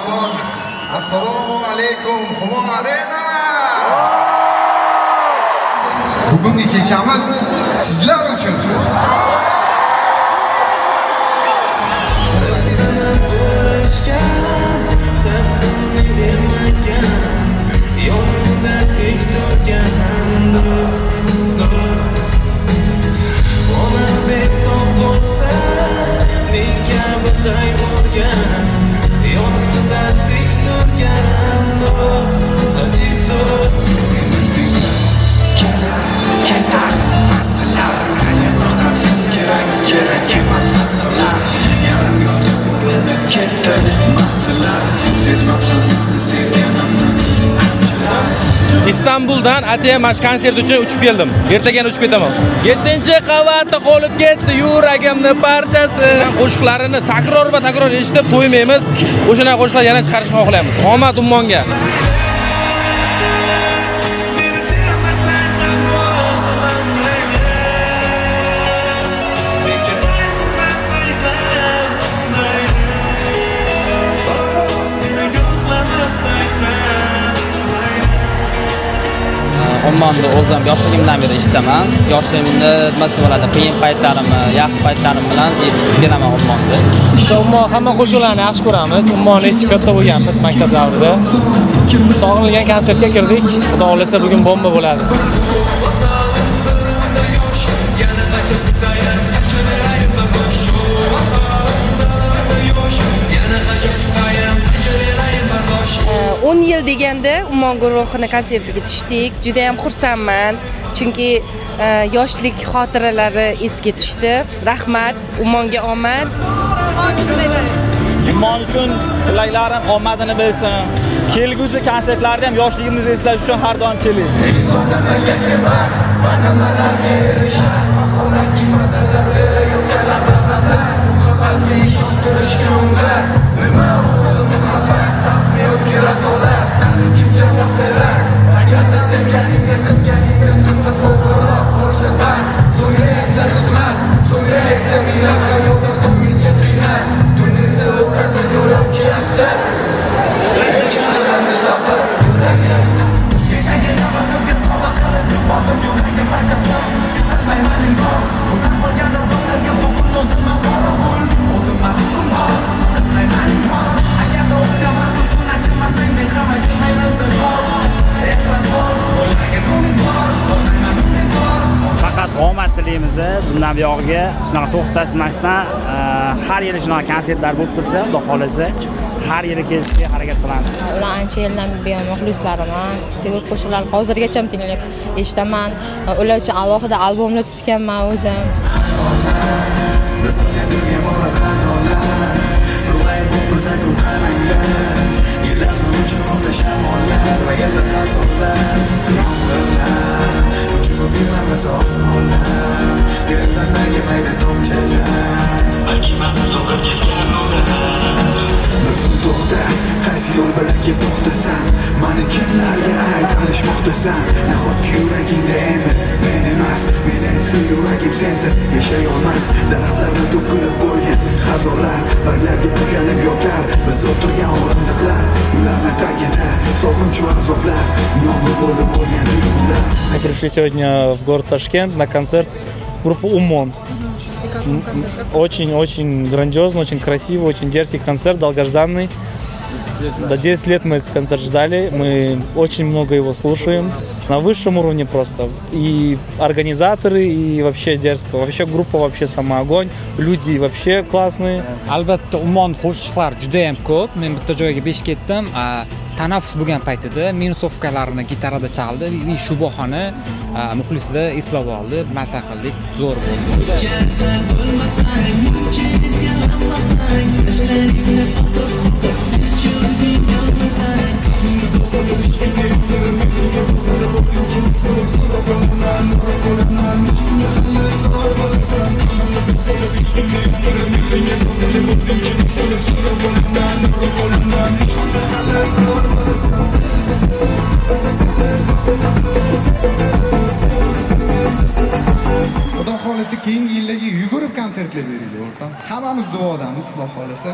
bor. Assalomu alaykum, Humo Arena. Bugungi kechamiz sizlar uchun. İstanbul'dan Atiye Maç konsert uchun uchib keldim. Ertaga uchib ketaman. 7-qavatda qolib ketdi yuragimning parchasi. Qo'shiqlarini takror va takror eshitib to'ymaymiz. O'shana qo'shiqlar yana chiqarishni xohlaymiz. Omad Ummonga. Ummonni o'zim yoshligimdan beri eshitaman. Yoshligimda nima bo'ladi, qiyin paytlarimni, yaxshi paytlarim bilan eshitib kelaman Ummonni. Ummon hamma qo'shiqlarni yaxshi ko'ramiz. Ummonni eshitib katta bo'lganmiz maktab davrida. Sog'inilgan konsertga kirdik. Xudo xolasa bugun bomba bo'ladi. o'n yil deganda Ummon guruhini konsertiga tushdik. Juda ham xursandman. Chunki yoshlik xotiralari esga tushdi. Rahmat, Ummonga omad. Ummon uchun tilaklarim omadini bilsin. Kelgusi konsertlarda ham yoshligimizni eslash uchun har doim keling. Omad tilaymiz. Bundan buyog'iga shunaqa to'xtatmasdan har yili shunaqa konsertlar bo'lib tursa, Xudo xolasa har yili kelishga harakat qilamiz. Ular ancha yildan beri muxlislariman. Sevib qo'shiqlarni hozirgacha tinglab eshitaman. Ular uchun alohida albomlar tutganman o'zim. Qaysi yo'l bilan kelib to'xtasan, mani kimlarga aytishmoqdasan? Nahotki yuragingda endi men emas, meni shu yuragim sensiz yashay olmas. Daraxtlarda to'kilib bo'lgan xazonlar, barglarga buklanib yotar biz o'tirgan o'rindiqlar. Ularning tagida so'kinch va azoblar, nomi bo'lib bo'lgan tuyg'ular. Мы пришли сегодня в город Ташкент на концерт группы Умон. Очень грандиозно, очень красиво, очень дерзкий концерт, долгожданный. До 10 лет мы этот концерт ждали, мы очень много его слушаем. На высшем уровне просто. И организаторы, и вообще дерзко. Вообще группа вообще сама огонь. Люди вообще классные. Albatta Ummon qo'shiqlar juda ham ko'p. Men bitta joyga besh ketdim. Tanaffus bo'lgan paytida minusovkalarini gitarada chaldi. Shu bahona muxlislar eslab oldi. Maza qildik, zo'r bo'ldi. Xudo xolasa keyingi yillarga yugurib konsertlar beraylik o'rtam. Hammamiz duodamiz, Xudo xolasa.